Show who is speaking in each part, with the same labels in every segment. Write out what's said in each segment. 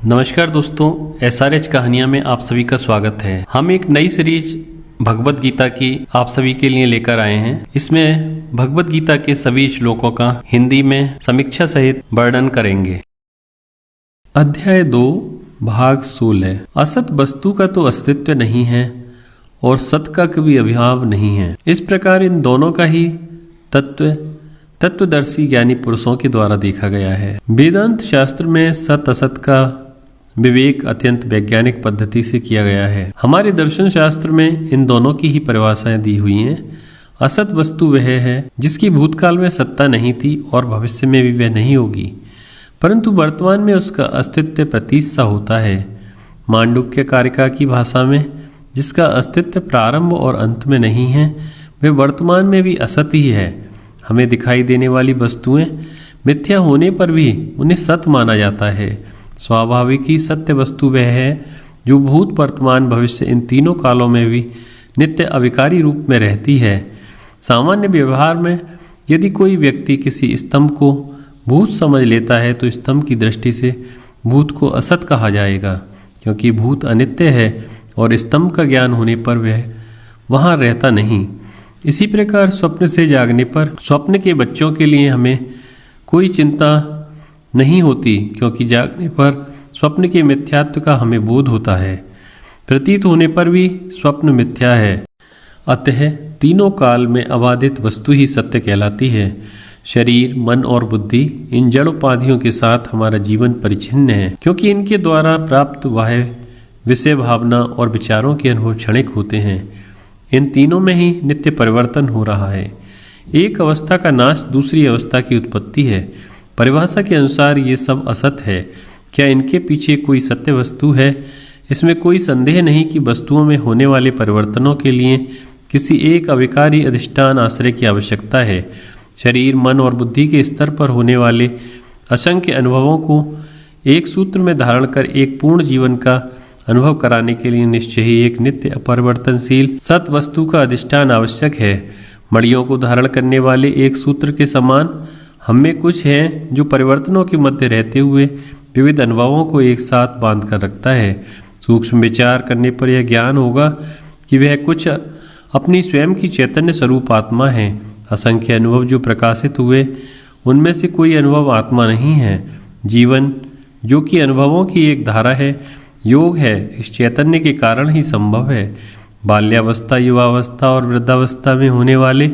Speaker 1: नमस्कार दोस्तों, SRH कहानियाँ में आप सभी का स्वागत है। हम एक नई सीरीज भगवत गीता की आप सभी के लिए लेकर आए हैं। इसमें भगवत गीता के सभी श्लोकों का हिंदी में समीक्षा सहित वर्णन करेंगे। अध्याय 2 भाग 16। असत वस्तु का तो अस्तित्व नहीं है और सत का कभी अभाव नहीं है। इस प्रकार इन दोनों का ही तत्वदर्शी ज्ञानी पुरुषों के द्वारा देखा गया है। वेदांत शास्त्र में सत असत का विवेक अत्यंत वैज्ञानिक पद्धति से किया गया है। हमारे दर्शन शास्त्र में इन दोनों की ही परिभाषाएं दी हुई हैं। असत वस्तु वह है जिसकी भूतकाल में सत्ता नहीं थी और भविष्य में भी वह नहीं होगी, परंतु वर्तमान में उसका अस्तित्व प्रतीत सा होता है। मांडुक्य कारिका की भाषा में जिसका अस्तित्व प्रारंभ और अंत में नहीं है, वह वर्तमान में भी असत ही है। हमें दिखाई देने वाली वस्तुएं मिथ्या होने पर भी उन्हें सत माना जाता है। स्वाभाविक ही सत्य वस्तु वह है जो भूत, वर्तमान, भविष्य इन तीनों कालों में भी नित्य अविकारी रूप में रहती है। सामान्य व्यवहार में यदि कोई व्यक्ति किसी स्तंभ को भूत समझ लेता है तो स्तंभ की दृष्टि से भूत को असत कहा जाएगा, क्योंकि भूत अनित्य है और स्तंभ का ज्ञान होने पर वह वहाँ रहता नहीं। इसी प्रकार स्वप्न से जागने पर स्वप्न के बच्चों के लिए हमें कोई चिंता नहीं होती, क्योंकि जागने पर स्वप्न के मिथ्यात्व का हमें बोध होता है। प्रतीत होने पर भी स्वप्न मिथ्या है। अतः तीनों काल में अबाधित वस्तु ही सत्य कहलाती है। शरीर, मन और बुद्धि इन जड़ उपाधियों के साथ हमारा जीवन परिच्छिन्न है, क्योंकि इनके द्वारा प्राप्त बाह्य विषय, भावना और विचारों के अनुभव क्षणिक होते हैं। इन तीनों में ही नित्य परिवर्तन हो रहा है। एक अवस्था का नाश दूसरी अवस्था की उत्पत्ति है। परिभाषा के अनुसार ये सब असत है। क्या इनके पीछे कोई सत्य वस्तु है? इसमें कोई संदेह नहीं कि वस्तुओं में होने वाले परिवर्तनों के लिए किसी एक अविकारी अधिष्ठान आश्रय की आवश्यकता है। शरीर, मन और बुद्धि के स्तर पर होने वाले असंख्य अनुभवों को एक सूत्र में धारण कर एक पूर्ण जीवन का अनुभव कराने के लिए निश्चय ही एक नित्य अपरिवर्तनशील सत वस्तु का अधिष्ठान आवश्यक है। मणियों को धारण करने वाले एक सूत्र के समान हम में कुछ है जो परिवर्तनों के मध्य रहते हुए विविध अनुभवों को एक साथ बांध कर रखता है। सूक्ष्म विचार करने पर यह ज्ञान होगा कि वह कुछ अपनी स्वयं की चैतन्य स्वरूप आत्मा है। असंख्य अनुभव जो प्रकाशित हुए उनमें से कोई अनुभव आत्मा नहीं है। जीवन जो कि अनुभवों की एक धारा है, योग है, इस चैतन्य के कारण ही संभव है। बाल्यावस्था, युवावस्था और वृद्धावस्था में होने वाले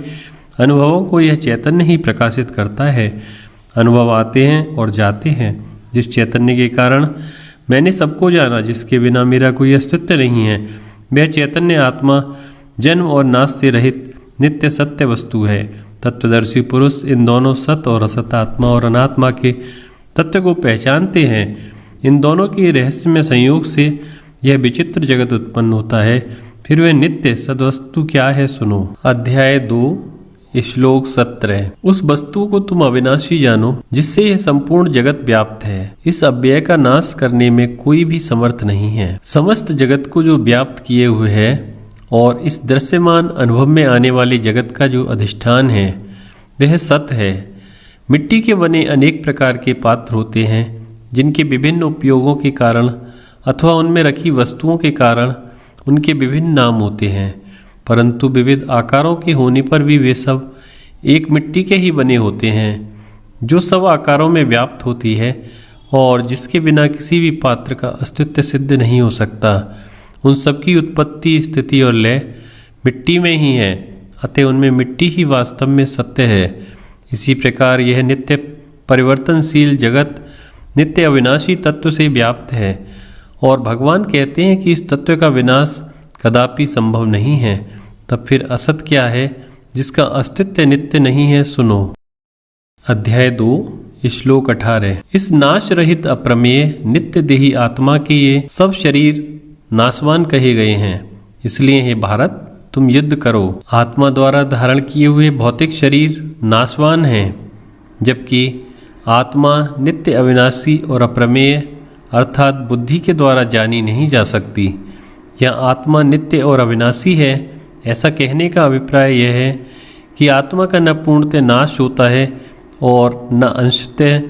Speaker 1: अनुभवों को यह चैतन्य ही प्रकाशित करता है। अनुभव आते हैं और जाते हैं। जिस चैतन्य के कारण मैंने सबको जाना, जिसके बिना मेरा कोई अस्तित्व नहीं है, वह चैतन्य आत्मा जन्म और नाश से रहित नित्य सत्य वस्तु है। तत्वदर्शी पुरुष इन दोनों सत और असत, आत्मा और अनात्मा के तत्व को पहचानते हैं। इन दोनों के रहस्य में संयोग से यह विचित्र जगत उत्पन्न होता है। फिर वह नित्य सदवस्तु क्या है, सुनो। अध्याय 2 श्लोक 17। उस वस्तु को तुम अविनाशी जानो जिससे यह संपूर्ण जगत व्याप्त है। इस अव्यय का नाश करने में कोई भी समर्थ नहीं है। समस्त जगत को जो व्याप्त किए हुए है और इस दृश्यमान अनुभव में आने वाले जगत का जो अधिष्ठान है वह सत है। मिट्टी के बने अनेक प्रकार के पात्र होते हैं, जिनके विभिन्न उपयोगों के कारण अथवा उनमें रखी वस्तुओं के कारण उनके विभिन्न नाम होते हैं, परंतु विविध आकारों के होने पर भी वे सब एक मिट्टी के ही बने होते हैं, जो सब आकारों में व्याप्त होती है और जिसके बिना किसी भी पात्र का अस्तित्व सिद्ध नहीं हो सकता। उन सब की उत्पत्ति, स्थिति और लय मिट्टी में ही है, अतः उनमें मिट्टी ही वास्तव में सत्य है। इसी प्रकार यह नित्य परिवर्तनशील जगत नित्य अविनाशी तत्व से व्याप्त है और भगवान कहते हैं कि इस तत्व का विनाश कदापि संभव नहीं है। तब फिर असत क्या है जिसका अस्तित्व नित्य नहीं है, सुनो। अध्याय 2 श्लोक 18। इस नाश रहित अप्रमेय नित्य देही आत्मा के ये सब शरीर नाशवान कहे गए हैं। इसलिए हे भारत, तुम युद्ध करो। आत्मा द्वारा धारण किए हुए भौतिक शरीर नाशवान हैं, जबकि आत्मा नित्य अविनाशी और अप्रमेय अर्थात बुद्धि के द्वारा जानी नहीं जा सकती। यह आत्मा नित्य और अविनाशी है, ऐसा कहने का अभिप्राय यह है कि आत्मा का न पूर्णतः नाश होता है और न अंशतः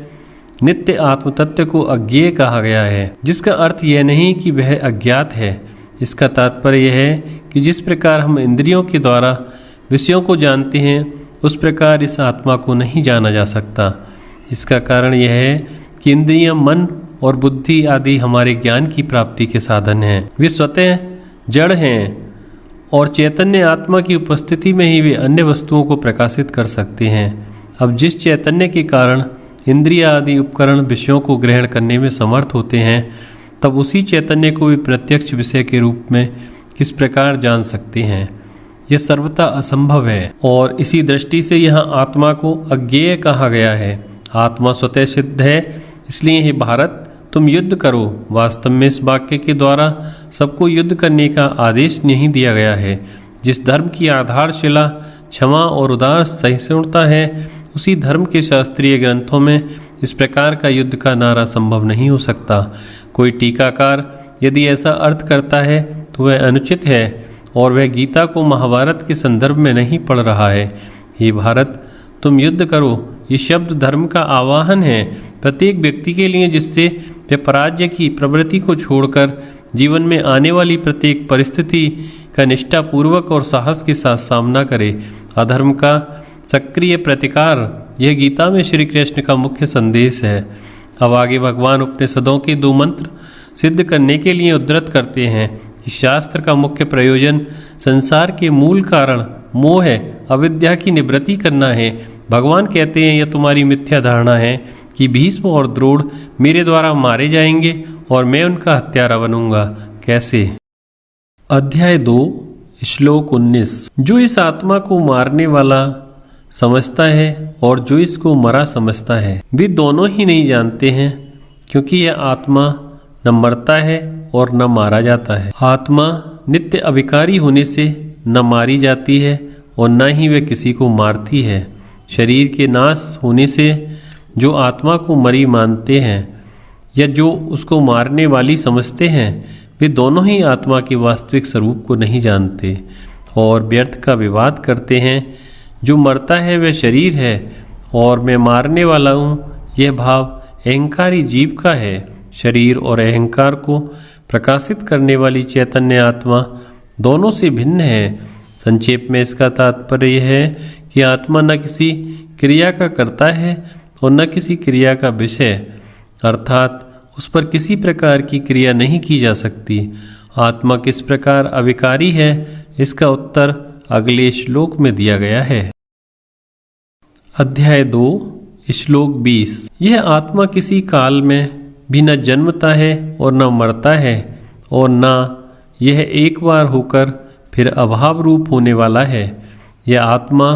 Speaker 1: नित्य आत्म तत्व को अज्ञेय कहा गया है, जिसका अर्थ यह नहीं कि वह अज्ञात है। इसका तात्पर्य यह है कि जिस प्रकार हम इंद्रियों के द्वारा विषयों को जानते हैं, उस प्रकार इस आत्मा को नहीं जाना जा सकता। इसका कारण यह है कि इंद्रियां, मन और बुद्धि आदि हमारे ज्ञान की प्राप्ति के साधन हैं। वे स्वतः जड़ हैं और चैतन्य आत्मा की उपस्थिति में ही वे अन्य वस्तुओं को प्रकाशित कर सकते हैं। अब जिस चैतन्य के कारण इंद्रिय आदि उपकरण विषयों को ग्रहण करने में समर्थ होते हैं, तब उसी चैतन्य को वे प्रत्यक्ष विषय के रूप में किस प्रकार जान सकते हैं? यह सर्वथा असंभव है। और इसी दृष्टि से यहाँ आत्मा को अज्ञेय कहा गया है। आत्मा स्वतः सिद्ध है, इसलिए हे भारत, तुम युद्ध करो। वास्तव में इस वाक्य के द्वारा सबको युद्ध करने का आदेश नहीं दिया गया है। जिस धर्म की आधारशिला क्षमा और उदार सहिष्णुता है, उसी धर्म के शास्त्रीय ग्रंथों में इस प्रकार का युद्ध का नारा संभव नहीं हो सकता। कोई टीकाकार यदि ऐसा अर्थ करता है तो वह अनुचित है और वह गीता को महाभारत के संदर्भ में नहीं पढ़ रहा है। हे भारत, तुम युद्ध करो, ये शब्द धर्म का आवाहन है प्रत्येक व्यक्ति के लिए, जिससे वह पराजय की प्रवृत्ति को छोड़कर जीवन में आने वाली प्रत्येक परिस्थिति का निष्ठापूर्वक और साहस के साथ सामना करे। अधर्म का सक्रिय प्रतिकार, यह गीता में श्री कृष्ण का मुख्य संदेश है। अब आगे भगवान उपनिषदों के 2 मंत्र सिद्ध करने के लिए उद्धृत करते हैं। इस शास्त्र का मुख्य प्रयोजन संसार के मूल कारण मोह, अविद्या की निवृत्ति करना है। भगवान कहते हैं, यह तुम्हारी मिथ्या धारणा है कि भीष्म और द्रोण मेरे द्वारा मारे जाएंगे और मैं उनका हत्यारा बनूंगा। कैसे? अध्याय 2 श्लोक 19। जो इस आत्मा को मारने वाला समझता है और जो इसको मरा समझता है, वे दोनों ही नहीं जानते हैं, क्योंकि यह आत्मा न मरता है और न मारा जाता है। आत्मा नित्य अविकारी होने से न मारी जाती है और न ही वह किसी को मारती है। शरीर के नाश होने से जो आत्मा को मरी मानते हैं या जो उसको मारने वाली समझते हैं, वे दोनों ही आत्मा के वास्तविक स्वरूप को नहीं जानते और व्यर्थ का विवाद करते हैं। जो मरता है वह शरीर है और मैं मारने वाला हूँ, यह भाव अहंकारी जीव का है। शरीर और अहंकार को प्रकाशित करने वाली चैतन्य आत्मा दोनों से भिन्न है। संक्षेप में इसका तात्पर्य यह है कि आत्मा न किसी क्रिया का कर्ता है और न किसी क्रिया का विषय, अर्थात उस पर किसी प्रकार की क्रिया नहीं की जा सकती। आत्मा किस प्रकार अविकारी है, इसका उत्तर अगले श्लोक में दिया गया है। अध्याय 2 श्लोक 20। यह आत्मा किसी काल में भी न जन्मता है और न मरता है और न यह एक बार होकर फिर अभाव रूप होने वाला है। यह आत्मा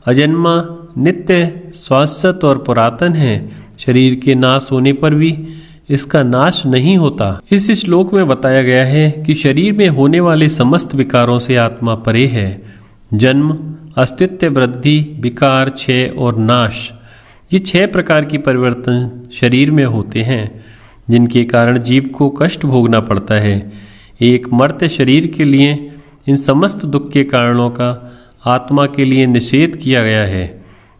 Speaker 1: अजन्मा, नित्य, शाश्वत और पुरातन है। शरीर के नाश होने पर भी इसका नाश नहीं होता। इस श्लोक में बताया गया है कि शरीर में होने वाले समस्त विकारों से आत्मा परे है। जन्म, अस्तित्व, वृद्धि, विकार, क्षय और नाश, ये 6 प्रकार की परिवर्तन शरीर में होते हैं, जिनके कारण जीव को कष्ट भोगना पड़ता है। एक मर्त्य शरीर के लिए इन समस्त दुख के कारणों का आत्मा के लिए निषेध किया गया है,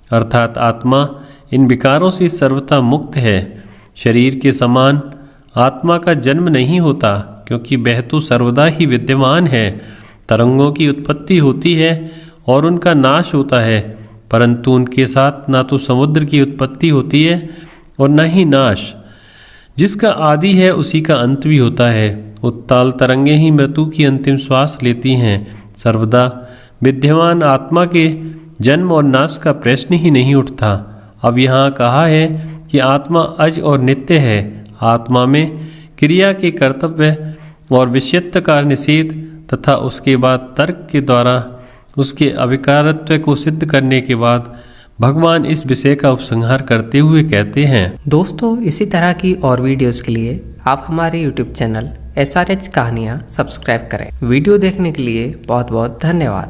Speaker 1: अर्थात आत्मा इन विकारों से सर्वथा मुक्त है। शरीर के समान आत्मा का जन्म नहीं होता, क्योंकि वह तो सर्वदा ही विद्यमान है। तरंगों की उत्पत्ति होती है और उनका नाश होता है, परंतु उनके साथ ना तो समुद्र की उत्पत्ति होती है और न ही नाश। जिसका आदि है उसी का अंत भी होता है। उत्ताल तरंगे ही मृत्यु की अंतिम श्वास लेती हैं। सर्वदा विद्यमान आत्मा के जन्म और नाश का प्रश्न ही नहीं उठता। अब यहाँ कहा है कि आत्मा अज और नित्य है। आत्मा में क्रिया के कर्तव्य और विषयत्व का निषेध तथा उसके बाद तर्क के द्वारा उसके अविकारत्व को सिद्ध करने के बाद भगवान इस विषय का उपसंहार करते हुए कहते हैं।
Speaker 2: दोस्तों, इसी तरह की और वीडियोस के लिए आप हमारे YouTube चैनल SRH कहानियाँ सब्सक्राइब करें। वीडियो देखने के लिए बहुत बहुत धन्यवाद।